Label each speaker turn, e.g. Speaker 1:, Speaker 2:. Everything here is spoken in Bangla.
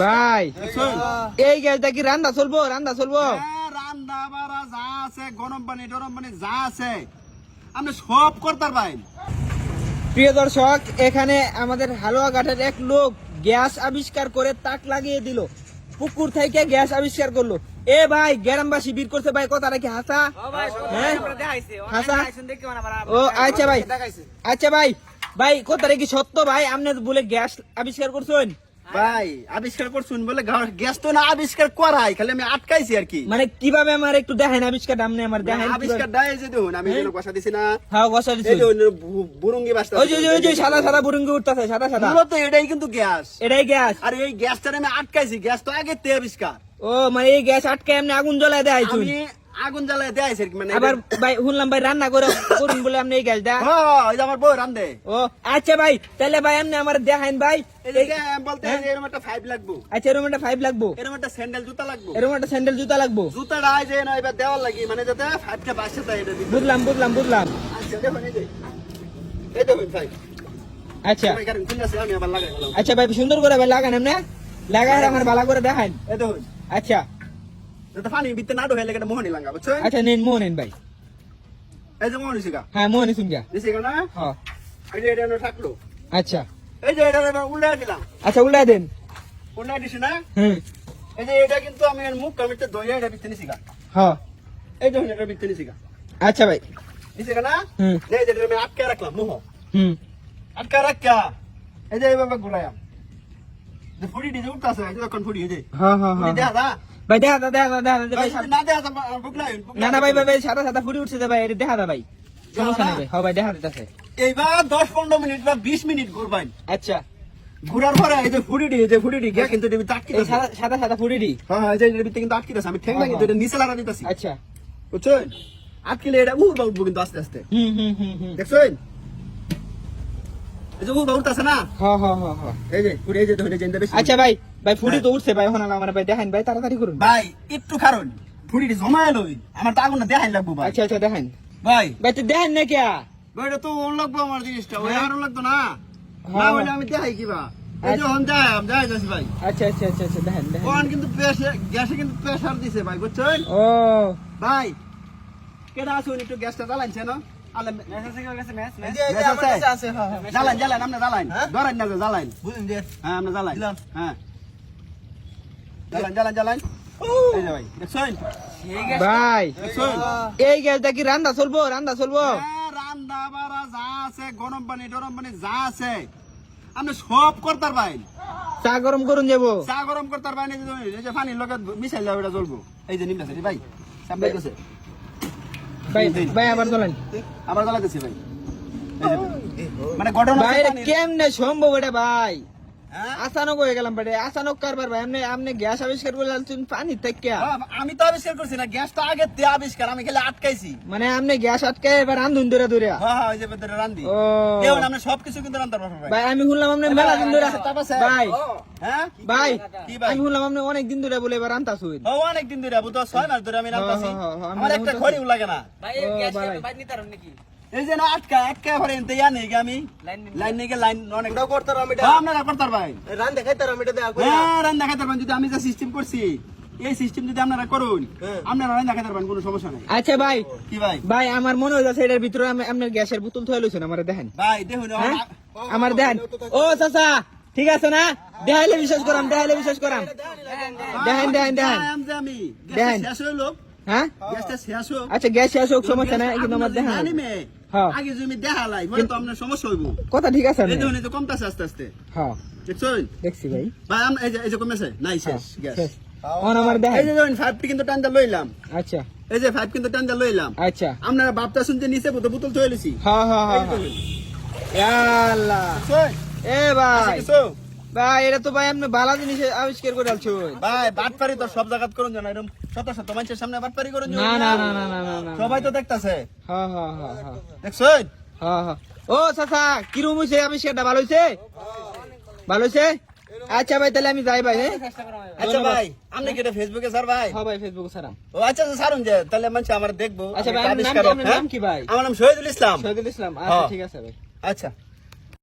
Speaker 1: ভাই এই গ্যাসটা কি রান্না চলবো?
Speaker 2: রান্না বাড়া যা আছে, গরম পানি টরম পানি যা আছে আপনি সব করতে পারবেন।
Speaker 1: প্রিয় দর্শক, এখানে আমাদের হালুয়াঘাটের এক লোক গ্যাস আবিষ্কার করে তাক লাগিয়ে দিল। পুকুর থেকে গ্যাস আবিষ্কার করলো। এ ভাই গ্রামবাসী বীর করছে ভাই, কথাটা কি হাসা? হাসা? ও আচ্ছা ভাই, আচ্ছা ভাই, ভাই কথাটা কি সত্য ভাই? আপনি বলে গ্যাস আবিষ্কার করছেন?
Speaker 2: ভাই আবিষ্কার করছুন বলে গ্যাস তো না আবিষ্কার করাই, খালি আমি আটকাইছি আর কি।
Speaker 1: মানে কিভাবে আমার একটু দেখেন আবিষ্কার, আপনি আমার দেখেন
Speaker 2: আবিষ্কার দেয় যে দেখুন আমি যেন বসা দিছি না।
Speaker 1: হ্যাঁ বসা দিছি।
Speaker 2: এই যে বুরুঙ্গি বাসটা,
Speaker 1: ওই যে সাদা সাদা বুরুঙ্গি উঠতাছে, সাদা সাদা।
Speaker 2: মূলত এটাই কিন্তু গ্যাস,
Speaker 1: এটাই গ্যাস।
Speaker 2: আর এই গ্যাসটা আমি আটকাইছি। গ্যাস তো আগে তে আবিষ্কার।
Speaker 1: ও মানে এই গ্যাস আটকে আপনি আগুন জ্বালায় দেয়?
Speaker 2: আমি আগুন জ্বালায় দেয়াইছি আর কি। মানে
Speaker 1: আবার ভাই শুনলাম ভাই রান্না করে করুন বলে আপনি এই গ্যাসটা।
Speaker 2: হ্যাঁ ওই যে আমার বউ রান্ধে।
Speaker 1: ও আচ্ছা ভাই, তাহলে ভাই আপনি আমার দেখাইন ভাই।
Speaker 2: এই যে বলতে এরকম একটা 5 লাগবো।
Speaker 1: আচ্ছা এরকম একটা 5 লাগবো,
Speaker 2: এরকম একটা স্যান্ডেল জুতা লাগবো,
Speaker 1: এরকম একটা স্যান্ডেল জুতা লাগবো।
Speaker 2: জুতাটা যে না এবার দেওয়ার লাগি, মানে যাতে 5টা বাসে যায় এটা দিতে।
Speaker 1: বুঝলাম।
Speaker 2: আচ্ছা দেখুন এই যে এই দেখুন ভাই।
Speaker 1: আচ্ছা
Speaker 2: আমি কারণ খুলে আছে, আমি আবার লাগাই দিলাম।
Speaker 1: আচ্ছা ভাই সুন্দর করে ভাই লাগান, আপনি লাগাই আমার ভালো করে দেখান।
Speaker 2: এই দেখুন
Speaker 1: আচ্ছা
Speaker 2: যাতে পানি ভিতরে না ঢোকে, এটা মোহনি লাগা বুঝছেন?
Speaker 1: আচ্ছা নিন মোহন ভাই।
Speaker 2: এই যে মোহনি শিখা
Speaker 1: হ্যাঁ মোহন শুন গা।
Speaker 2: দিছিকা না?
Speaker 1: হ্যাঁ
Speaker 2: এই যে এটা থাকলো।
Speaker 1: আচ্ছা
Speaker 2: এই যে এটা এবার উল্টাই দিলাম।
Speaker 1: আচ্ছা উল্টাই দেন।
Speaker 2: উল্টাই দিছি না?
Speaker 1: হুম
Speaker 2: এই যে এটা কিন্তু আমি মুখ কামিতে দইয়া এটা ভিতরে নিছিকা।
Speaker 1: হ্যাঁ
Speaker 2: এই দেখুন এটা ভিতরে নিছিকা।
Speaker 1: আচ্ছা ভাই।
Speaker 2: দিছিকা না?
Speaker 1: হুম
Speaker 2: এই যে এটা আমি আটকে রাখলাম মোহ।
Speaker 1: হুম
Speaker 2: আটকে রাখা এই যে এইভাবে ঘুরাইলাম। যে ফুড়ি দিয়ে উঠতাছে, এই যে কোন ফুড়ি এই যে।
Speaker 1: হ্যাঁ
Speaker 2: দেখা দা
Speaker 1: ভাই দেখা ভাই।
Speaker 2: না দেখা বুকলাই।
Speaker 1: না ভাই সাদা সাদা ফুটি উঠছে ভাই, এটা দেখা ভাই, সমস্যা নেই ভাই। হ্যাঁ ভাই দেখা দিতেছে।
Speaker 2: এইবার 10-15 মিনিট বা 20 মিনিট ঘুরবেন।
Speaker 1: আচ্ছা
Speaker 2: ঘুরার পরে এই যে ফুড়িটি গিয়া কিন্তু এটা ভিতরে আটকে
Speaker 1: এই
Speaker 2: আছে।
Speaker 1: সাদা সাদা ফুটিডি।
Speaker 2: হ্যাঁ এই যে এর ভিতরে কিন্তু আটকে আছে। আমি ঠ্যাং লাগি তো এটা নিচে লাগা দিতেছি।
Speaker 1: আচ্ছা
Speaker 2: বুঝছেন? আটকিলে এটা উঠবো কিন্তু আস্তে আস্তে।
Speaker 1: হুম
Speaker 2: দেখছেন? এই যে উঠতাছে না?
Speaker 1: হ্যাঁ
Speaker 2: এই যে ফুড়ি এই যে ধরে যেতে বেশি।
Speaker 1: আচ্ছা ভাই ফুটি তো উঠছে ভাই, এখন আমার ভাই দেখেন ভাই, তাড়াতাড়ি করুন
Speaker 2: ভাই একটু কারণ ফুড়িটি জমায় লই, আমার তো আগুন দেখাই লাগবো ভাই।
Speaker 1: আচ্ছা দেখেন
Speaker 2: ভাই
Speaker 1: ভাই, তো দেখেন না কে
Speaker 2: ভাই এটা তো ওর লাগবো আমার জিনিসটা, ওই আর লাগতো না। না
Speaker 1: হ্যাঁ।
Speaker 2: বলে আমি দেখাই কিবা। এই যে হন যাই যাচ্ছি ভাই।
Speaker 1: আচ্ছা দেখেন
Speaker 2: ওখান কিন্তু গ্যাসে কিন্তু প্রেসার দিছে ভাই, বুঝছেন?
Speaker 1: ও
Speaker 2: ভাই কেডা আসুন একটু গ্যাসটা জ্বালাইছে না? জ্বালাইন আপনি জ্বালাইন, ধরেন না জ্বালাইন। হ্যাঁ আপনি জ্বালাইন। হ্যাঁ জ্বালাইন। এই যে ভাই দেখছেন?
Speaker 1: ভাই
Speaker 2: দেখছেন?
Speaker 1: এই গ্যাসটা কি রান্না চলবো?
Speaker 2: হ্যাঁ, রান্না বাড়া যা আছে, গরম পানি টরম পানি যা আছে আপনি সব করতে পারবেন।
Speaker 1: চা গরম করুন যাবো,
Speaker 2: চা গরম করতে পারবেন। এই যে পানির লগে মিশাইলে ওটা জ্বলবো। এই যে নিমটা ভাই সামনে গেছে
Speaker 1: ভাই আবার চলেন।
Speaker 2: আবার জ্বালাইতেছি ভাই। এই যে মানে ঘটনা
Speaker 1: ভাই এটা কেমনে সম্ভব এটা ভাই?
Speaker 2: হ্যাঁ?
Speaker 1: আচানক হয়ে গেলাম ভাই, আচানক কারবার ভাই। আপনি গ্যাস আবিষ্কার করে পানি থেকে।
Speaker 2: আমি তো আবিষ্কার করছি না, গ্যাস তো আগে তে আবিষ্কার, আমি খালি আটকাইছি।
Speaker 1: মানে আপনি গ্যাস আটকে এবার রান্ধুন ধরে
Speaker 2: হ্যাঁ ওই যে ভিতরে রান্ধি।
Speaker 1: ও
Speaker 2: দেখুন আপনি সবকিছু কিন্তু রান্তার পারবেন ভাই।
Speaker 1: ভাই আমি শুনলাম আপনি মেলা দিন ধরে ভাই
Speaker 2: হ্যাঁ
Speaker 1: ভাই
Speaker 2: কি ভাই?
Speaker 1: আমি শুনলাম আপনি অনেক দিন ধরে বলে এবার রান্তাছুন।
Speaker 2: ও অনেক দিন ধরে, বুঝতো 6 মাস ধরে আমি রান্তাছি।
Speaker 1: আমি
Speaker 2: আমার একটা
Speaker 1: রান্তাছি।
Speaker 2: ঘড়িও লাগে না। এই যে না আটকা ভরে এনতে নেই আমি লাইন নেই লাইন অনেক করতার আমি এটা। আপনারা করতার ভাই রান দেখাইতার আমি এটা দেখা। হ্যাঁ রান দেখাইতার ভাই, যদি আমি যে সিস্টেম করছি এই সিস্টেম যদি আপনারা করুন, আপনারা রান দেখাইতার ভাই, কোনো সমস্যা নাই।
Speaker 1: আচ্ছা ভাই
Speaker 2: কি ভাই?
Speaker 1: ভাই আমার মনে হয় যাচ্ছে এটার ভিতরে আপনার গ্যাসের বোতল থয়ে লইছেন, আমার দেখেন
Speaker 2: ভাই দেখুন
Speaker 1: হ্যাঁ? আমার দেখেন। ও চাচা ঠিক আছে না? দেখাইলে বিশ্বাস করাম দেখেন
Speaker 2: আমি
Speaker 1: দেখেন।
Speaker 2: শেষ হইলো।
Speaker 1: হ্যাঁ
Speaker 2: গ্যাসটা শেষ হোক।
Speaker 1: আচ্ছা গ্যাস শেষ হোক, সমস্যা নাই, কিন্তু আমার দেখেন
Speaker 2: জানি মে
Speaker 1: হ্যাঁ
Speaker 2: আগে তুমি দেখালাই পরে তো আপনার সমস্যা হইব।
Speaker 1: কথা ঠিক আছে
Speaker 2: এই দেখুন এই তো কমতাছে আস্তে আস্তে।
Speaker 1: হ্যাঁ
Speaker 2: দেখছেন
Speaker 1: দেখছি ভাই।
Speaker 2: ভাই এই যে কমেছে নাই শেষ গ্যাস।
Speaker 1: শেষ। এখন আমার দেখেন।
Speaker 2: এই যে দেখুন 5 কিন্তু টানটা লইলাম।
Speaker 1: আচ্ছা
Speaker 2: এই যে 5 কিন্তু টানটা লইলাম।
Speaker 1: আচ্ছা
Speaker 2: আপনারা বাপটা শুনতে নিচে বোতল থয়ে লইছি।
Speaker 1: হ্যাঁ আল্লাহ এ ভাই ভাই এটা তো ভাই আপনি ভালো জিনিস আবিষ্কার করে আলছো
Speaker 2: ভাই। বাটপারি তো সব জায়গাত করুন জানা, এরকম শত মানুষের সামনে বাটপারি করুন
Speaker 1: না
Speaker 2: সবাই তো দেখতাছে।
Speaker 1: হ্যাঁ
Speaker 2: দেখছেন?
Speaker 1: ও চাচা কিরম হইছে আবিষ্কারটা? ভালো হইছে? আচ্ছা ভাই তাহলে আমি যাই ভাই। হ্যাঁ
Speaker 2: আচ্ছা ভাই আপনি কি এটা ফেসবুকে স্যার ভাই?
Speaker 1: হ্যাঁ ভাই ফেসবুকে ছাড়াম।
Speaker 2: ও আচ্ছা ছাড়ুন যে, তাহলে মানুষ আমার দেখবো।
Speaker 1: আচ্ছা ভাই আপনার নাম কি ভাই?
Speaker 2: আমার নাম শহীদুল ইসলাম।
Speaker 1: শহীদুল ইসলাম। আচ্ছা ঠিক আছে ভাই।
Speaker 2: আচ্ছা